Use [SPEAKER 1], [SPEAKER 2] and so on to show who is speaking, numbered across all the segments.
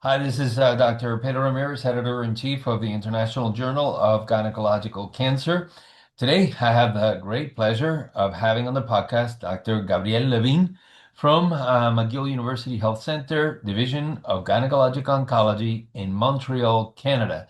[SPEAKER 1] Hi, this is Dr. Pedro Ramirez, Editor-in-Chief of the International Journal of Gynecological Cancer. Today, I have the great pleasure of having on the podcast Dr. Gabriel Levin from McGill University Health Centre, Division of Gynecologic Oncology in Montreal, Canada.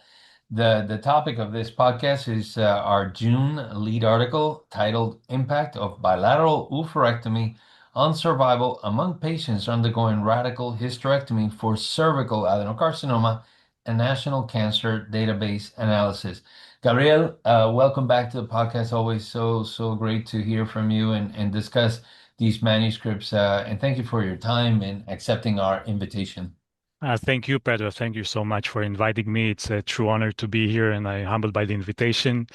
[SPEAKER 1] The topic of this podcast is our June lead article titled Impact of Bilateral Oophorectomy on Survival Among Patients Undergoing Radical Hysterectomy for Cervical Adenocarcinoma, a National Cancer Database Analysis. Gabriel, welcome back to the podcast. Always so great to hear from you and discuss these manuscripts. And thank you for your time and accepting our invitation.
[SPEAKER 2] Thank you, Pedro. Thank you so much for inviting me. It's a true honor to be here, and I'm humbled by the invitation.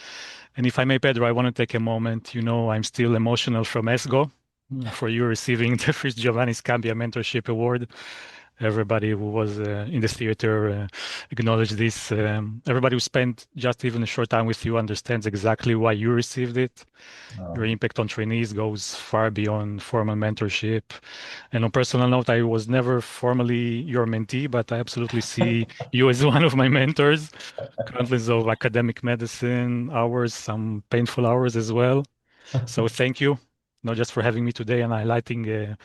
[SPEAKER 2] And if I may, Pedro, I want to take a moment. I'm still emotional from ESGO for you receiving the first Giovanni Scambia Mentorship Award. Everybody who was in the theater acknowledged this. Everybody who spent just even a short time with you understands exactly why you received it. Your impact on trainees goes far beyond formal mentorship. And on personal note, I was never formally your mentee, but I absolutely see you as one of my mentors. Countless of academic medicine hours, some painful hours as well. So thank you, not just for having me today and highlighting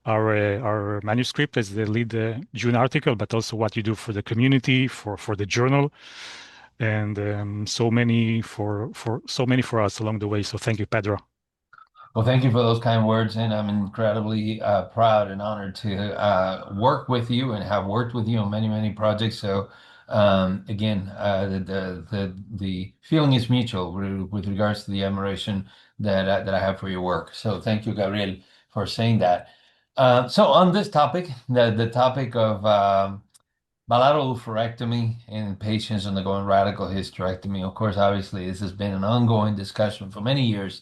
[SPEAKER 2] our manuscript as the lead June article, but also what you do for the community, for the journal, and so many for us along the way. So thank you, Pedro.
[SPEAKER 1] Well, thank you for those kind words, and I'm incredibly proud and honored to work with you and have worked with you on many projects. So, again, the feeling is mutual with regards to the admiration that I have for your work. So, thank you, Gabriel, for saying that. So, on this topic, the topic of bilateral oophorectomy in patients undergoing radical hysterectomy, of course, obviously, this has been an ongoing discussion for many years.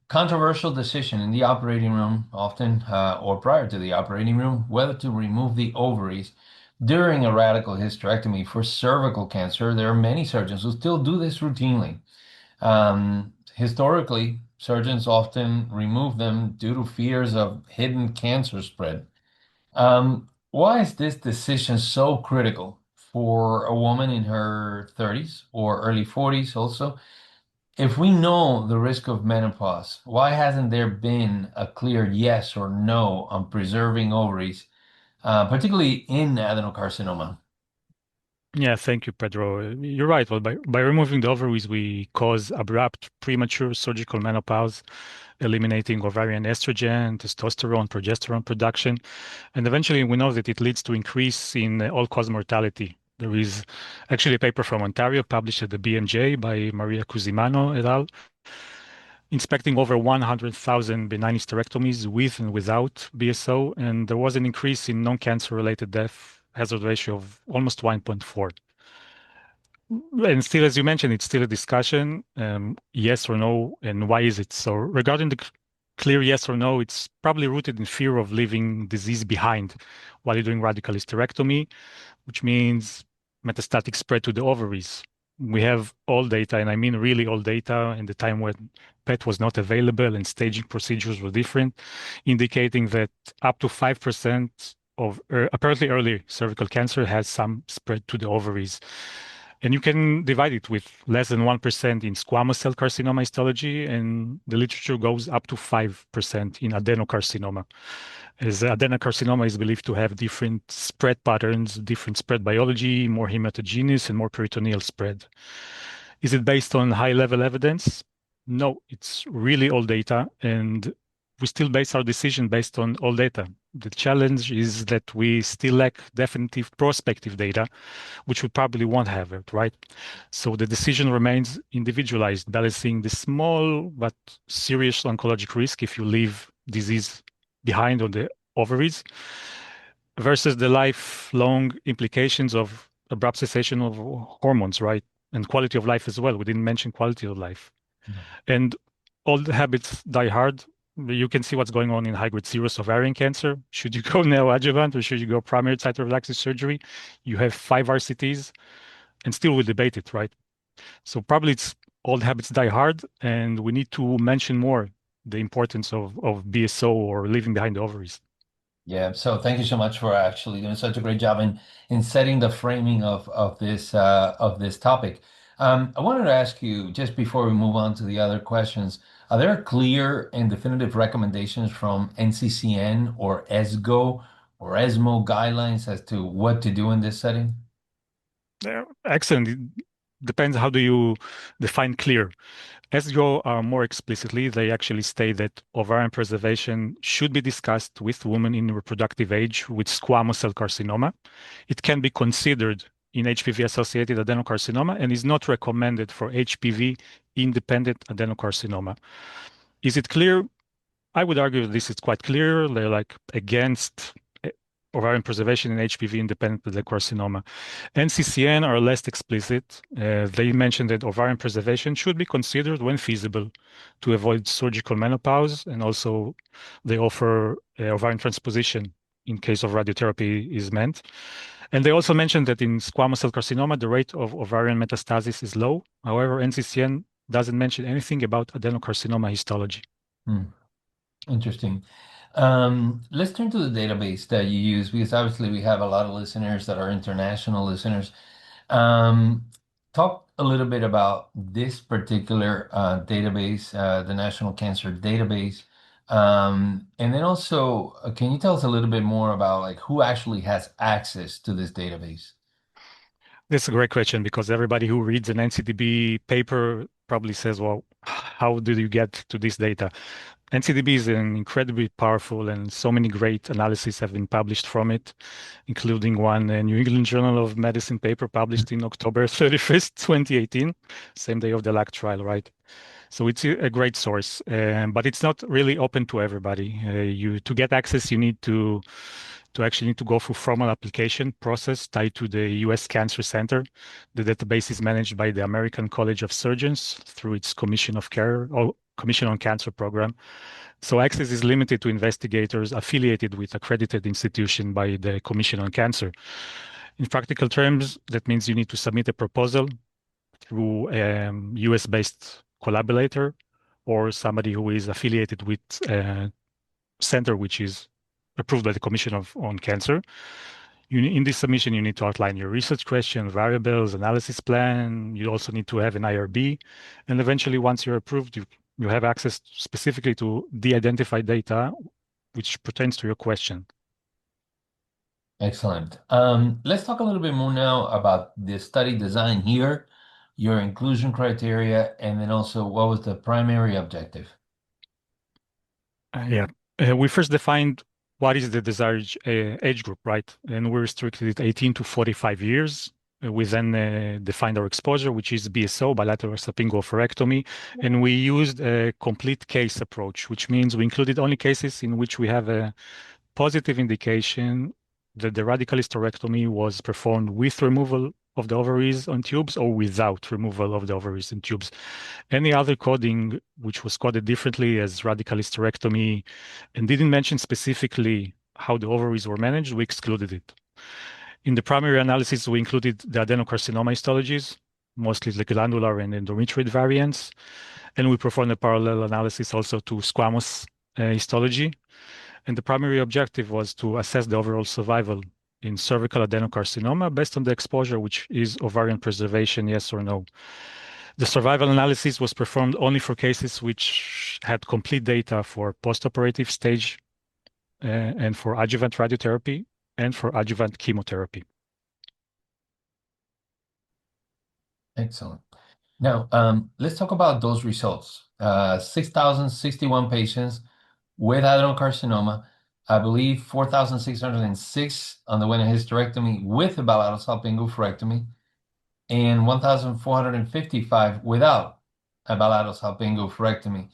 [SPEAKER 1] Controversial decision in the operating room, often or prior to the operating room, whether to remove the ovaries during a radical hysterectomy for cervical cancer. There are many surgeons who still do this routinely. Historically, surgeons often remove them due to fears of hidden cancer spread. Why is this decision so critical for a woman in her 30s or early 40s also? If we know the risk of menopause, why hasn't there been a clear yes or no on preserving ovaries, particularly in adenocarcinoma?
[SPEAKER 2] Yeah, thank you, Pedro. You're right. Well, by removing the ovaries, we cause abrupt premature surgical menopause, eliminating ovarian estrogen, testosterone, progesterone production. And eventually, we know that it leads to increase in all-cause mortality. There is actually a paper from Ontario published at the BMJ by Maria Cusimano et al. Inspecting over 100,000 benign hysterectomies with and without BSO, and there was an increase in non-cancer related death hazard ratio of almost 1.4. And still, as you mentioned, it's still a discussion, yes or no, and why is it? So regarding the clear yes or no, it's probably rooted in fear of leaving disease behind while you're doing radical hysterectomy, which means metastatic spread to the ovaries. We have all data, and I mean really all data in the time when PET was not available and staging procedures were different, indicating that up to 5% of apparently early cervical cancer has some spread to the ovaries. And you can divide it with less than 1% in squamous cell carcinoma histology, and the literature goes up to 5% in adenocarcinoma. As adenocarcinoma is believed to have different spread patterns, different spread biology, more hematogenous and more peritoneal spread. Is it based on high-level evidence? No, it's really all data, and we still base our decision based on all data. The challenge is that we still lack definitive prospective data, which we probably won't have it, right? So the decision remains individualized, balancing the small but serious oncologic risk if you leave disease behind on the ovaries versus the lifelong implications of abrupt cessation of hormones, right? And quality of life as well. We didn't mention quality of life. And old habits die hard. You can see what's going on in high-grade serous ovarian cancer. Should you go neoadjuvant or should you go primary cytoreductive surgery? You have 5 RCTs, and still we debate it, right? So probably it's old habits die hard, and we need to mention more the importance of BSO or leaving behind the ovaries.
[SPEAKER 1] Yeah, so thank you so much for actually doing such a great job in setting the framing of this topic. I wanted to ask you just before we move on to the other questions, are there clear and definitive recommendations from NCCN or ESGO or ESMO guidelines as to what to do in this setting?
[SPEAKER 2] Excellent. It depends how do you define clear. As you go more explicitly, they actually state that ovarian preservation should be discussed with women in reproductive age with squamous cell carcinoma. It can be considered in HPV-associated adenocarcinoma and is not recommended for HPV-independent adenocarcinoma. Is it clear? I would argue this is quite clear. They're like against ovarian preservation in HPV-independent adenocarcinoma. NCCN are less explicit. They mentioned that ovarian preservation should be considered when feasible to avoid surgical menopause, and also they offer ovarian transposition in case of radiotherapy is meant. And they also mentioned that in squamous cell carcinoma, the rate of ovarian metastasis is low. However, NCCN doesn't mention anything about adenocarcinoma histology.
[SPEAKER 1] Hmm, interesting. Let's turn to the database that you use because obviously we have a lot of listeners that are international listeners. Um, Talk a little bit about this particular database, the National Cancer Database. And then also, can you tell us a little bit more about like who actually has access to this database?
[SPEAKER 2] That's a great question because everybody who reads an NCDB paper probably says, well, how did you get to this data? NCDB is an incredibly powerful and so many great analyses have been published from it, including one New England Journal of Medicine paper published in October 31st, 2018, same day of the LAC trial, right? So it's a great source, but it's not really open to everybody. To get access, you need to actually need to go through formal application process tied to the U.S. Cancer Center. The database is managed by the American College of Surgeons through its Commission of Care or Commission on Cancer program. So access is limited to investigators affiliated with accredited institution by the Commission on Cancer. In practical terms, that means you need to submit a proposal through a US-based collaborator or somebody who is affiliated with a center which is approved by the Commission on Cancer. In this submission, you need to outline your research question, variables, analysis plan. You also need to have an IRB. And eventually, once you're approved, you have access specifically to de-identified data, which pertains to your question.
[SPEAKER 1] Excellent. Let's talk a little bit more now about the study design here, your inclusion criteria, and then also what was the primary objective?
[SPEAKER 2] Yeah. We first defined what is the desired age group, right? And we restricted it 18 to 45 years. We then defined our exposure, which is BSO, bilateral salpingo-oophorectomy, and we used a complete case approach, which means we included only cases in which we have a positive indication that the radical hysterectomy was performed with removal of the ovaries on tubes or without removal of the ovaries and tubes. Any other coding which was coded differently as radical hysterectomy and didn't mention specifically how the ovaries were managed, we excluded it. In the primary analysis, we included the adenocarcinoma histologies, mostly the glandular and endometrioid variants, and we performed a parallel analysis also to squamous histology. And the primary objective was to assess the overall survival in cervical adenocarcinoma based on the exposure, which is ovarian preservation, yes or no. The survival analysis was performed only for cases which had complete data for postoperative stage and for adjuvant radiotherapy and for adjuvant chemotherapy.
[SPEAKER 1] Excellent. Now, let's talk about those results. 6,061 patients with adenocarcinoma. I believe 4,606 underwent a hysterectomy with a bilateral salpingo-oophorectomy, and 1,455 without a bilateral salpingo-oophorectomy.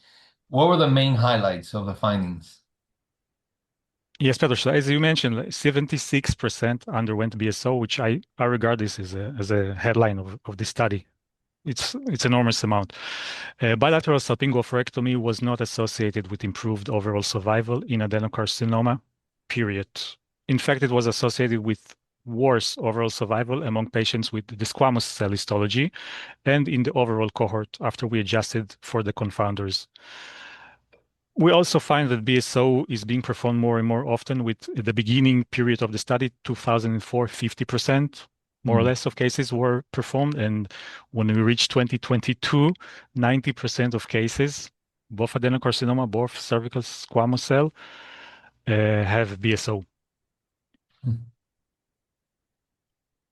[SPEAKER 1] What were the main highlights of the findings?
[SPEAKER 2] Yes, Pedro. So as you mentioned, 76% underwent BSO, which I regard this as a headline of this study. It's enormous amount. Bilateral salpingo-oophorectomy was not associated with improved overall survival in adenocarcinoma, period. In fact, it was associated with worse overall survival among patients with the squamous cell histology and in the overall cohort after we adjusted for the confounders. We also find that BSO is being performed more and more often with at the beginning period of the study, 2004, 50% more or
[SPEAKER 1] Mm.
[SPEAKER 2] less of cases were performed. And when we reach 2022, 90% of cases, both adenocarcinoma, both cervical squamous cell, have BSO.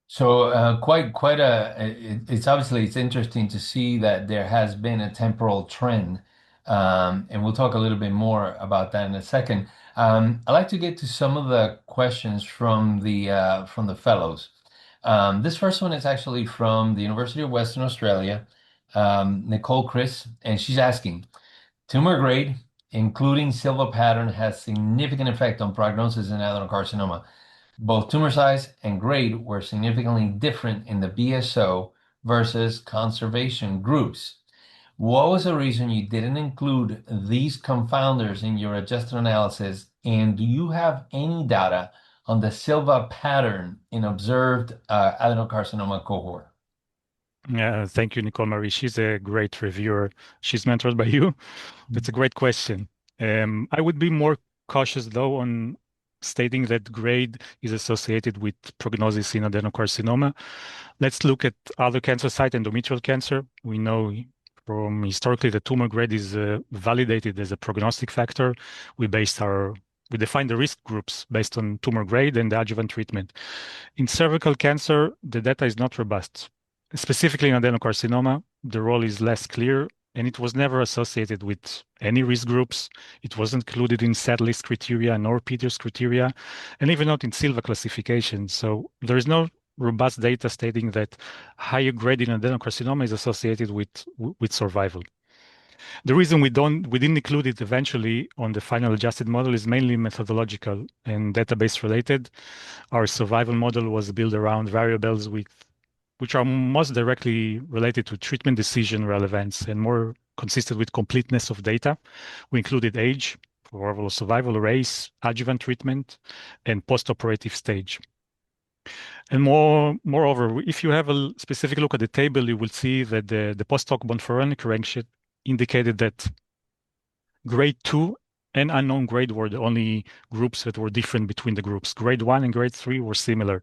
[SPEAKER 1] So quite it's obviously it's interesting to see that there has been a temporal trend, and we'll talk a little bit more about that in a second. I'd like to get to some of the questions from the fellows. This first one is actually from the University of Western Australia, Nicole Chris, and she's asking, tumor grade, including silva pattern, has significant effect on prognosis in adenocarcinoma. Both tumor size and grade were significantly different in the BSO versus conservation groups. What was the reason you didn't include these confounders in your adjusted analysis? And do you have any data on the Silva pattern in observed adenocarcinoma cohort?
[SPEAKER 2] Yeah, thank you, Nicole Marie. She's a great reviewer. She's mentored by you. That's a great question. I would be more cautious, though, on stating that grade is associated with prognosis in adenocarcinoma. Let's look at other cancer site, endometrial cancer. We know from historically the tumor grade is validated as a prognostic factor. We define the risk groups based on tumor grade and the adjuvant treatment. In cervical cancer, the data is not robust. Specifically in adenocarcinoma, the role is less clear, and it was never associated with any risk groups. It wasn't included in SAD list criteria nor Peters criteria, and even not in Silva classification. So there is no robust data stating that higher grade in adenocarcinoma is associated with survival. The reason we didn't include it eventually on the final adjusted model is mainly methodological and database related. Our survival model was built around variables which are most directly related to treatment decision relevance and more consistent with completeness of data. We included age for overall survival, race, adjuvant treatment, and postoperative stage. And moreover, if you have a specific look at the table, you will see that the post-hoc Bonferroni correction indicated that grade 2 and unknown grade were the only groups that were different between the groups. Grade 1 and grade 3 were similar.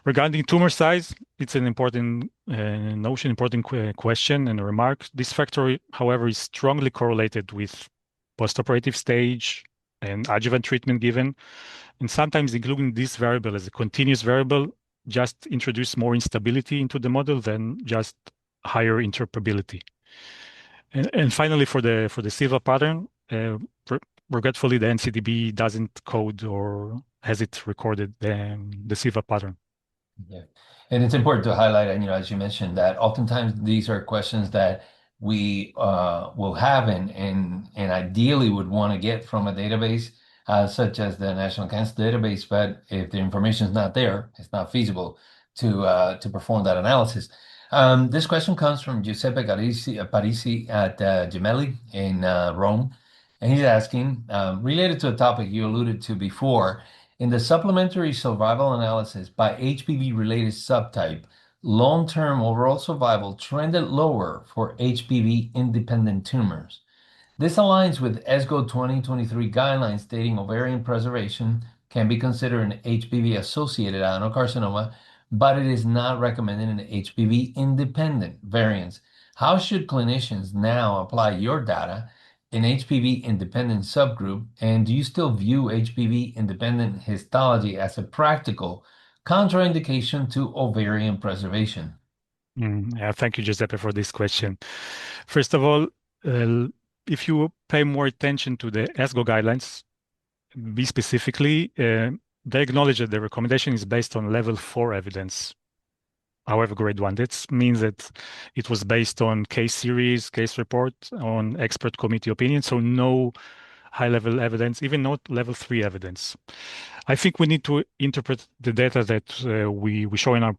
[SPEAKER 2] Regarding tumor size, it's an important notion, important question and a remark. This factor, however, is strongly correlated with postoperative stage and adjuvant treatment given, and sometimes including this variable as a continuous variable just introduce more instability into the model than just higher interpretability. And finally, for the Silva pattern, regretfully, the NCDB doesn't code or has it recorded the Silva pattern.
[SPEAKER 1] Yeah. And it's important to highlight, and as you mentioned, that oftentimes these are questions that we will have and ideally would want to get from a database such as the National Cancer Database. But if the information is not there, it's not feasible to perform that analysis. This question comes from Giuseppe Parisi at Gemelli in Rome, and he's asking, related to a topic you alluded to before. In the supplementary survival analysis by HPV-related subtype, long-term overall survival trended lower for HPV-independent tumors. This aligns with ESGO 2023 guidelines stating ovarian preservation can be considered an HPV-associated adenocarcinoma, but it is not recommended in HPV-independent variants. How should clinicians now apply your data in HPV-independent subgroup, and do you still view HPV-independent histology as a practical contraindication to ovarian preservation?
[SPEAKER 2] Yeah, thank you, Giuseppe, for this question. First of all, if you pay more attention to the ESGO guidelines, be specifically, they acknowledge that the recommendation is based on level 4 evidence. However, grade 1, that means that it was based on case series, case report, on expert committee opinion, so no high-level evidence, even not level 3 evidence. I think we need to interpret the data that we show in our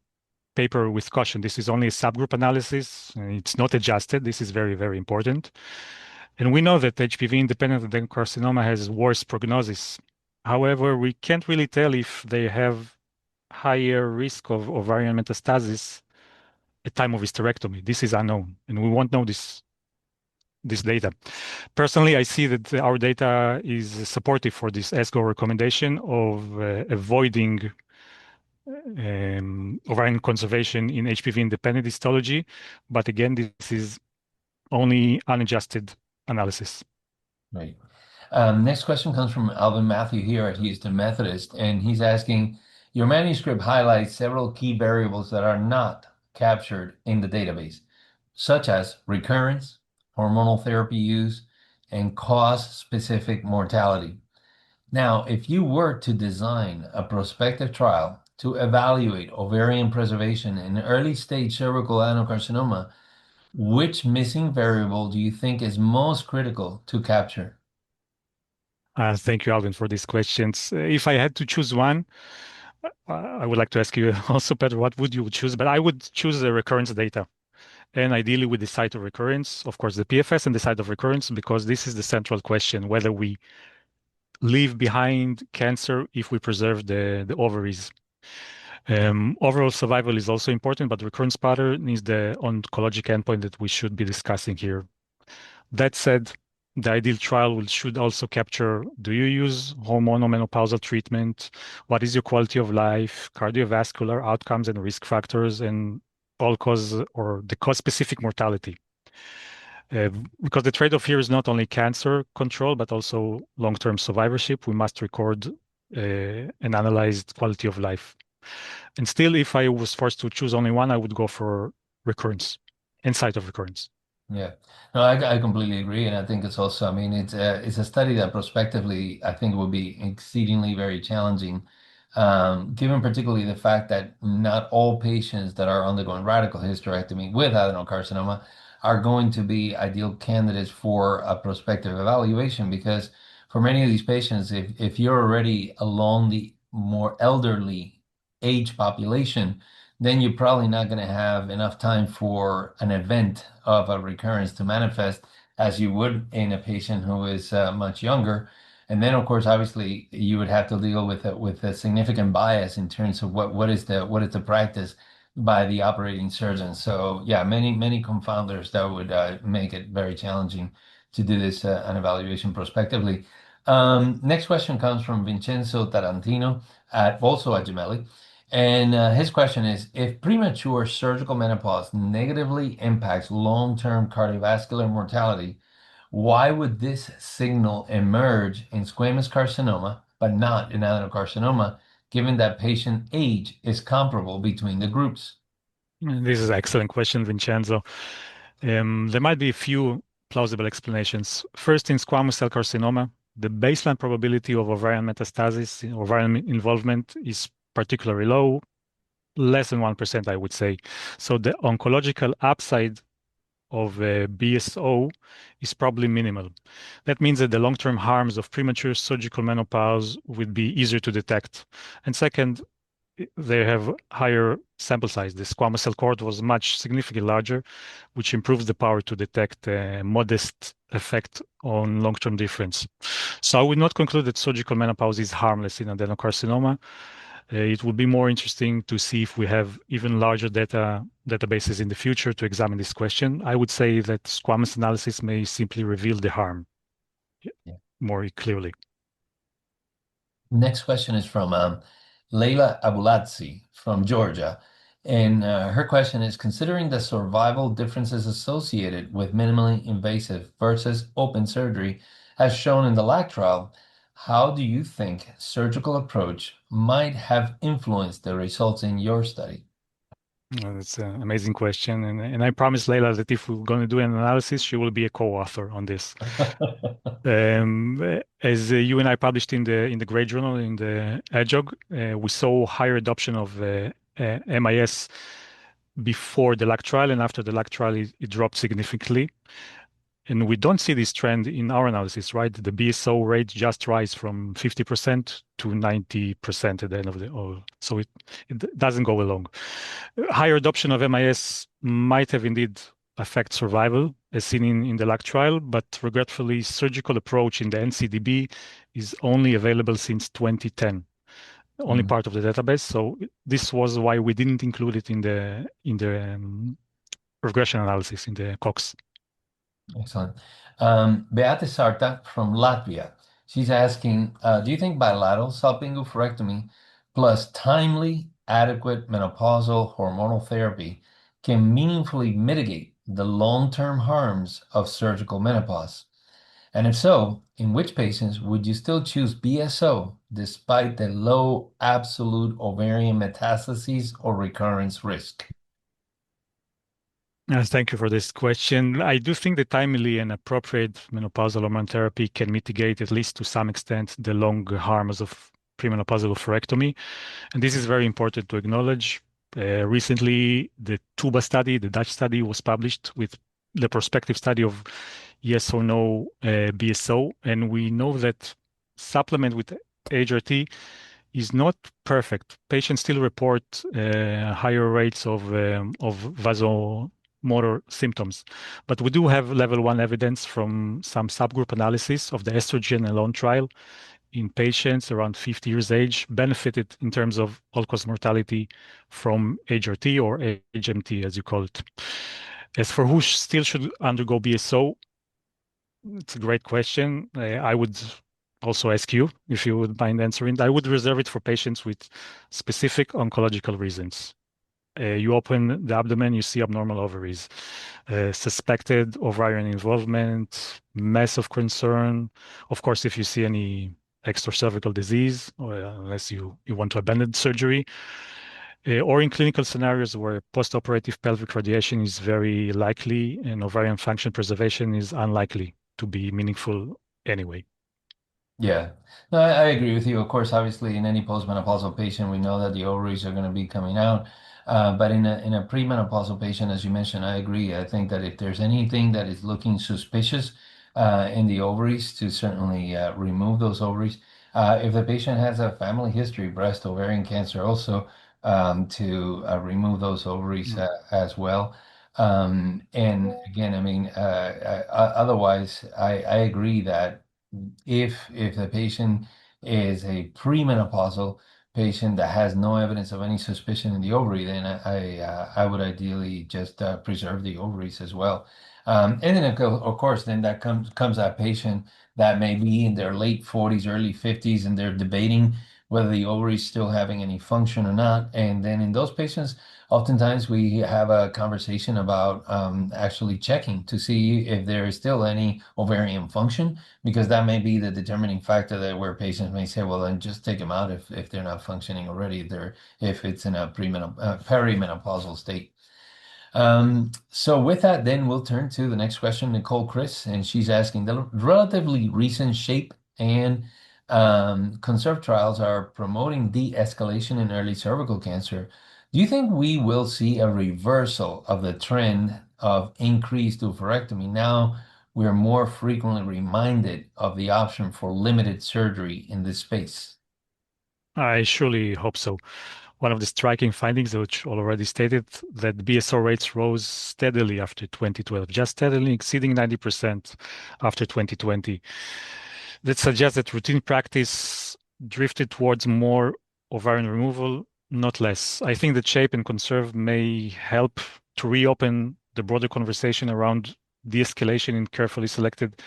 [SPEAKER 2] paper with caution. This is only a subgroup analysis. It's not adjusted. This is very, very important. And we know that HPV-independent adenocarcinoma has worse prognosis. However, we can't really tell if they have higher risk of ovarian metastasis at time of hysterectomy. This is unknown, and we won't know this this data. Personally, I see that our data is supportive for this ESGO recommendation of avoiding ovarian conservation in HPV-independent histology. But again, this is only unadjusted analysis.
[SPEAKER 1] Right. Next question comes from Alvin Matthew here at Houston Methodist, and he's asking, your manuscript highlights several key variables that are not captured in the database, such as recurrence, hormonal therapy use, and cause-specific mortality. Now, if you were to design a prospective trial to evaluate ovarian preservation in early stage cervical adenocarcinoma, which missing variable do you think is most critical to capture?
[SPEAKER 2] Thank you, Alvin, for these questions. If I had to choose one, I would like to ask you also, Pedro, what would you choose? But I would choose the recurrence data, and ideally with the site of recurrence, of course, the PFS and the site of recurrence, because this is the central question, whether we leave behind cancer if we preserve the ovaries. Overall survival is also important, but recurrence pattern is the oncologic endpoint that we should be discussing here. That said, the ideal trial should also capture, do you use hormonal menopausal treatment? What is your quality of life, cardiovascular outcomes and risk factors, and all cause or the cause-specific mortality? Because the trade-off here is not only cancer control, but also long-term survivorship. We must record an analyzed quality of life. And still, if I was forced to choose only one, I would go for recurrence and site of recurrence.
[SPEAKER 1] Yeah, no, I completely agree, and I think it's also, I mean, it's a study that prospectively I think will be exceedingly very challenging, given particularly the fact that not all patients that are undergoing radical hysterectomy with adenocarcinoma are going to be ideal candidates for a prospective evaluation, because for many of these patients, if you're already along the more elderly age population, then you're probably not going to have enough time for an event of a recurrence to manifest as you would in a patient who is much younger. And then, of course, obviously, you would have to deal with a significant bias in terms of what is the practice by the operating surgeon. So, yeah, many confounders that would make it very challenging to do this an evaluation prospectively. Next question comes from Vincenzo Tarantino also at Gemelli. And his question is, if premature surgical menopause negatively impacts long-term cardiovascular mortality, why would this signal emerge in squamous carcinoma, but not in adenocarcinoma, given that patient age is comparable between the groups?
[SPEAKER 2] This is an excellent question, Vincenzo. There might be a few plausible explanations. First, in squamous cell carcinoma, the baseline probability of ovarian metastasis, ovarian involvement is particularly low, less than 1%, I would say. So the oncological upside of BSO is probably minimal. That means that the long-term harms of premature surgical menopause would be easier to detect. And second, they have higher sample size. The squamous cell cohort was much significantly larger, which improves the power to detect a modest effect on long-term difference. So I would not conclude that surgical menopause is harmless in adenocarcinoma. It would be more interesting to see if we have even larger databases in the future to examine this question. I would say that squamous analysis may simply reveal the harm
[SPEAKER 1] Yeah.
[SPEAKER 2] more clearly.
[SPEAKER 1] Next question is from Leila Abuladzi from Georgia. And her question is, considering the survival differences associated with minimally invasive versus open surgery, as shown in the LAC trial, how do you think surgical approach might have influenced the results in your study?
[SPEAKER 2] That's an amazing question. And I promised Leila that if we're going to do an analysis, she will be a co-author on this. As you and I published in the Great Journal, in the IJOG, we saw higher adoption of MIS before the LAC trial, and after the LAC trial, it dropped significantly. And we don't see this trend in our analysis, right? The BSO rate just rise from 50% to 90% at the end of the, so it doesn't go along. Higher adoption of MIS might have indeed affect survival, as seen in the LAC trial, but regretfully, surgical approach in the NCDB is only available since 2010, only part of the database. So this was why we didn't include it in the regression analysis in the Cox.
[SPEAKER 1] Excellent. Beate Sarta from Latvia. She's asking, do you think bilateral salpingo-oophorectomy plus timely, adequate menopausal hormonal therapy can meaningfully mitigate the long-term harms of surgical menopause? And if so, in which patients would you still choose BSO despite the low absolute ovarian metastases or recurrence risk?
[SPEAKER 2] Thank you for this question. I do think that timely and appropriate menopausal hormone therapy can mitigate, at least to some extent, the long harms of premenopausal oophorectomy. And this is very important to acknowledge. Recently, the TUBA study, the Dutch study, was published with the prospective study of yes or no BSO. And we know that supplement with HRT is not perfect. Patients still report higher rates of vasomotor symptoms. But we do have level 1 evidence from some subgroup analysis of the estrogen alone trial in patients around 50 years age benefited in terms of all-cause mortality from HRT or HMT, as you call it. As for who still should undergo BSO, it's a great question. I would also ask you if you would mind answering. I would reserve it for patients with specific oncological reasons. You open the abdomen, you see abnormal ovaries, suspected ovarian involvement, mass of concern. Of course, if you see any extracervical disease, or unless you want to abandon surgery, or in clinical scenarios where postoperative pelvic radiation is very likely and ovarian function preservation is unlikely to be meaningful anyway.
[SPEAKER 1] Yeah, no, I agree with you. Of course, obviously, in any postmenopausal patient, we know that the ovaries are going to be coming out. But in a premenopausal patient, as you mentioned, I agree. I think that if there's anything that is looking suspicious in the ovaries, to certainly remove those ovaries. If the patient has a family history, breast, ovarian cancer, also to remove those ovaries
[SPEAKER 2] Mm.
[SPEAKER 1] as well. And again, I mean, otherwise, I agree that if the patient is a premenopausal patient that has no evidence of any suspicion in the ovary, then I would ideally just preserve the ovaries as well. And then of course, then that comes that patient that may be in their late 40s, early 50s, and they're debating whether the ovary is still having any function or not. And then in those patients, oftentimes we have a conversation about actually checking to see if there is still any ovarian function, because that may be the determining factor that where patients may say, well, then just take them out if they're not functioning already, if it's in a perimenopausal state. So with that, then we'll turn to the next question, Nicole Chris, and she's asking the relatively recent SHAPE and CONSERVE trials are promoting de-escalation in early cervical cancer. Do you think we will see a reversal of the trend of increased oophorectomy? Now we're more frequently reminded of the option for limited surgery in this space.
[SPEAKER 2] I surely hope so. One of the striking findings, which already stated, that BSO rates rose steadily after 2012, just steadily exceeding 90% after 2020. That suggests that routine practice drifted towards more ovarian removal, not less. I think that SHAPE and CONSERVE may help to reopen the broader conversation around de-escalation in carefully selected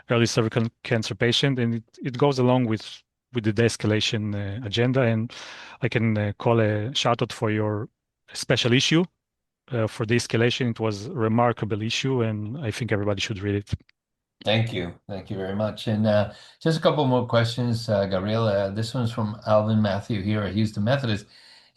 [SPEAKER 2] early cervical cancer patient, and it goes along with the de-escalation agenda. And I can call a shout out for your special issue for de-escalation. It was a remarkable issue, and I think everybody should read it.
[SPEAKER 1] Thank you. Thank you very much. And just a couple more questions, Gabriel. This one's from Alvin Matthew here at Houston Methodist.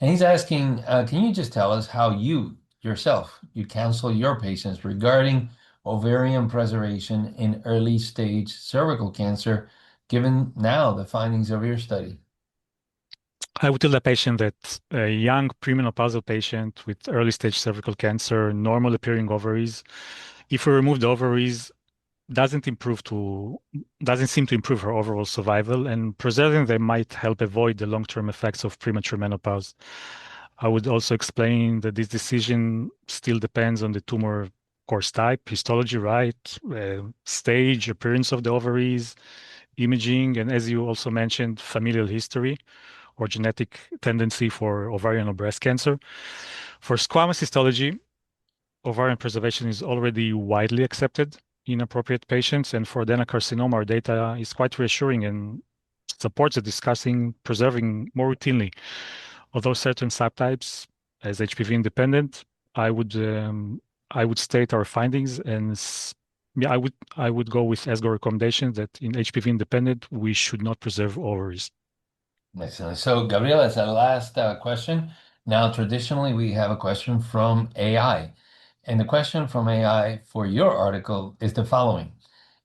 [SPEAKER 1] And he's asking, can you just tell us how you yourself, you counsel your patients regarding ovarian preservation in early stage cervical cancer, given now the findings of your study?
[SPEAKER 2] I would tell the patient that a young premenopausal patient with early stage cervical cancer, normal appearing ovaries, if we remove the ovaries, doesn't improve to doesn't seem to improve her overall survival, and preserving them might help avoid the long-term effects of premature menopause. I would also explain that this decision still depends on the tumor course type, histology, right, stage, appearance of the ovaries, imaging, and as you also mentioned, familial history or genetic tendency for ovarian or breast cancer. For squamous histology, ovarian preservation is already widely accepted. inappropriate patients. And for adenocarcinoma, our data is quite reassuring and supports the discussing preserving more routinely. Although certain subtypes, as HPV independent, I would state our findings and yeah, I would go with ESGO recommendations that in HPV independent we should not preserve ovaries.
[SPEAKER 1] Excellent. So, Gabriel, as a last question, now traditionally we have a question from AI. And the question from AI for your article is the following.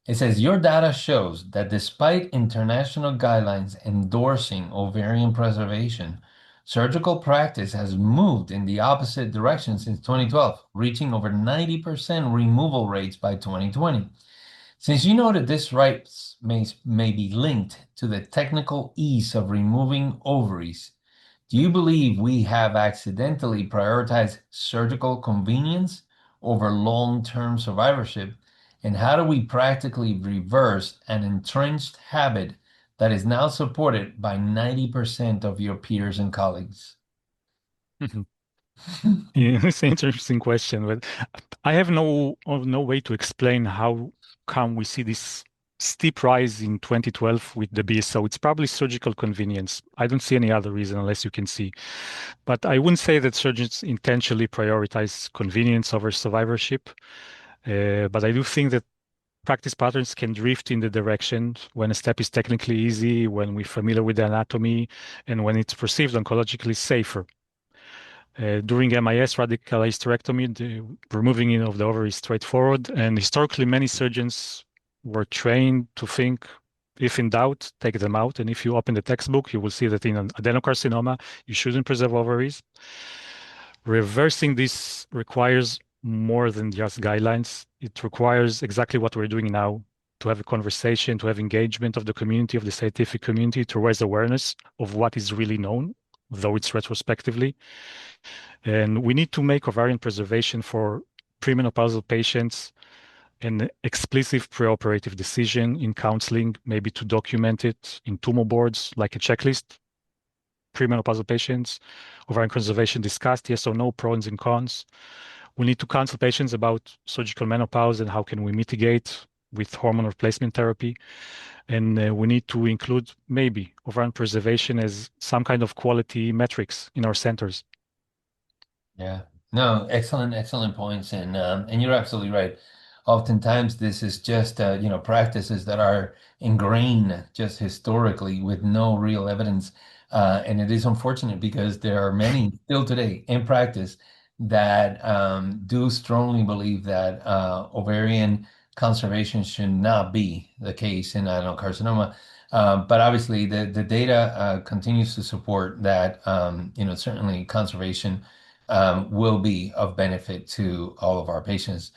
[SPEAKER 1] It says, your data shows that despite international guidelines endorsing ovarian preservation, surgical practice has moved in the opposite direction since 2012, reaching over 90% removal rates by 2020. Since you noted this rights may be linked to the technical ease of removing ovaries, do you believe we have accidentally prioritized surgical convenience over long-term survivorship? And how do we practically reverse an entrenched habit that is now supported by 90% of your peers and colleagues?
[SPEAKER 2] Mhm. Yeah, it's an interesting question, but I have no way to explain how come we see this steep rise in 2012 with the BSO. It's probably surgical convenience. I don't see any other reason unless you can see. But I wouldn't say that surgeons intentionally prioritize convenience over survivorship. But I do think that practice patterns can drift in the direction when a step is technically easy, when we're familiar with the anatomy, and when it's perceived oncologically safer. During MIS, radical hysterectomy, the removing of the ovary is straightforward, and historically, many surgeons were trained to think, if in doubt, take them out. And if you open the textbook, you will see that in an adenocarcinoma, you shouldn't preserve ovaries. Reversing this requires more than just guidelines. It requires exactly what we're doing now, to have a conversation, to have engagement of the community, of the scientific community, to raise awareness of what is really known, though it's retrospectively. And we need to make ovarian preservation for premenopausal patients an explicit preoperative decision in counseling, maybe to document it in tumor boards like a checklist. Premenopausal patients, ovarian conservation discussed, yes or no, pros and cons. We need to counsel patients about surgical menopause and how can we mitigate with hormone replacement therapy. And we need to include maybe ovarian preservation as some kind of quality metrics in our centers.
[SPEAKER 1] Yeah. No, excellent, excellent points, and you're absolutely right. Oftentimes, this is just practices that are ingrained just historically with no real evidence, and it is unfortunate because there are many still today in practice that do strongly believe that ovarian conservation should not be the case in adenocarcinoma. But obviously, the data continues to support that certainly conservation will be of benefit to all of our patients.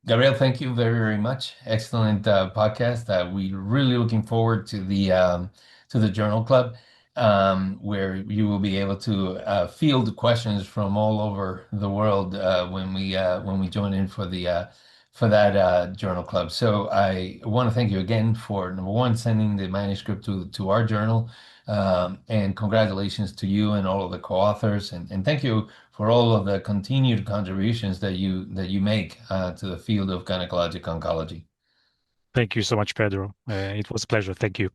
[SPEAKER 1] Gabriel, thank you very, very much. Excellent podcast. We're really looking forward to the Journal Club, where you will be able to field questions from all over the world when we join in for that Journal Club. So I want to thank you again for number one, sending the manuscript to our journal. And congratulations to you and all of the co-authors, and thank you for all of the continued contributions that you make to the field of gynecologic oncology.
[SPEAKER 2] Thank you so much, Pedro. It was a pleasure. Thank you.